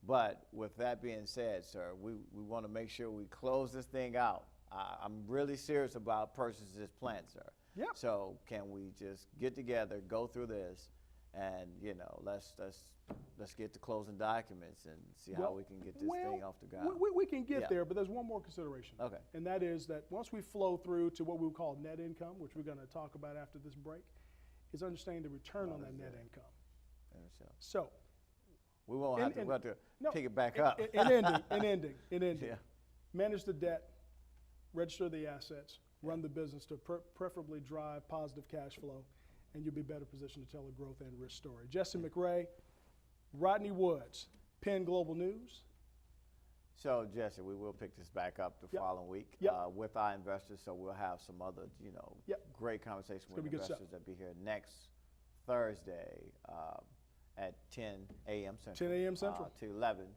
But with that being said, sir, we want to make sure we close this thing out. I'm really serious about purchasing this plant, sir. Yeah. So can we just get together, go through this, and let's get to closing documents and see how we can get this thing off the ground. We can get Yeah. there, but there's one more consideration. Okay. And that is that once we flow through to what we would call net income, which we're going to talk about after this break, is understanding the return on that net income. So, We won't have to, we'll have to no, pick it back up. in ending, Yeah. manage the debt, register the assets, run the business to preferably drive positive cash flow, and you'll be better positioned to tell a growth and risk story. Jesse McRae, Rodney Woods, Penn Global News. So, Jesse, we will pick this back up the Yep. following week Yep. with our investors. So we'll have some other, Yep. great conversation with gonna be good stuff. investors that be here next Thursday at 10 a.m. Central. 10 a.m. Central. To 11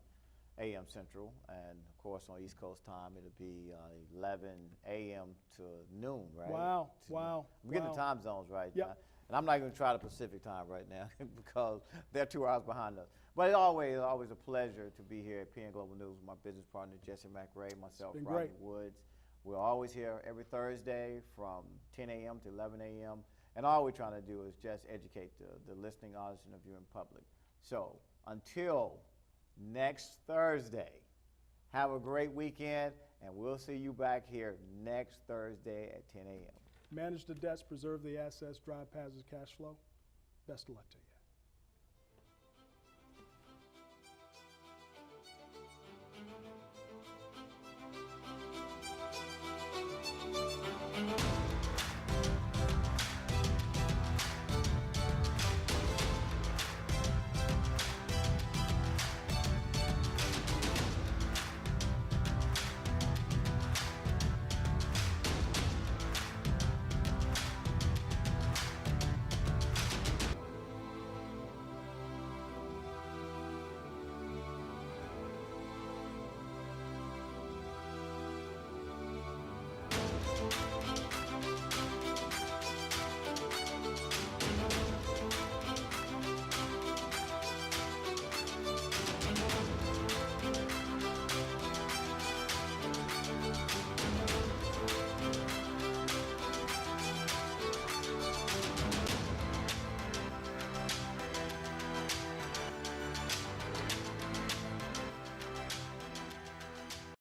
a.m. Central. And, of course, on East Coast time, it'll be 11 a.m. to noon, right? Wow, To- wow, I'm getting wow. the time zones right. Yep. And I'm not going to try the Pacific time right now because they're 2 hours behind us. But it's always a pleasure to be here at PN Global News with my business partner, Jesse McRae, myself, been Rodney great. Woods. We're always here every Thursday from 10 a.m. to 11 a.m. And all we're trying to do is just educate the listening audience and the viewing public. So until next Thursday, have a great weekend, and we'll see you back here next Thursday at 10 a.m. Manage the debts, preserve the assets, drive positive cash flow. Best of luck to you.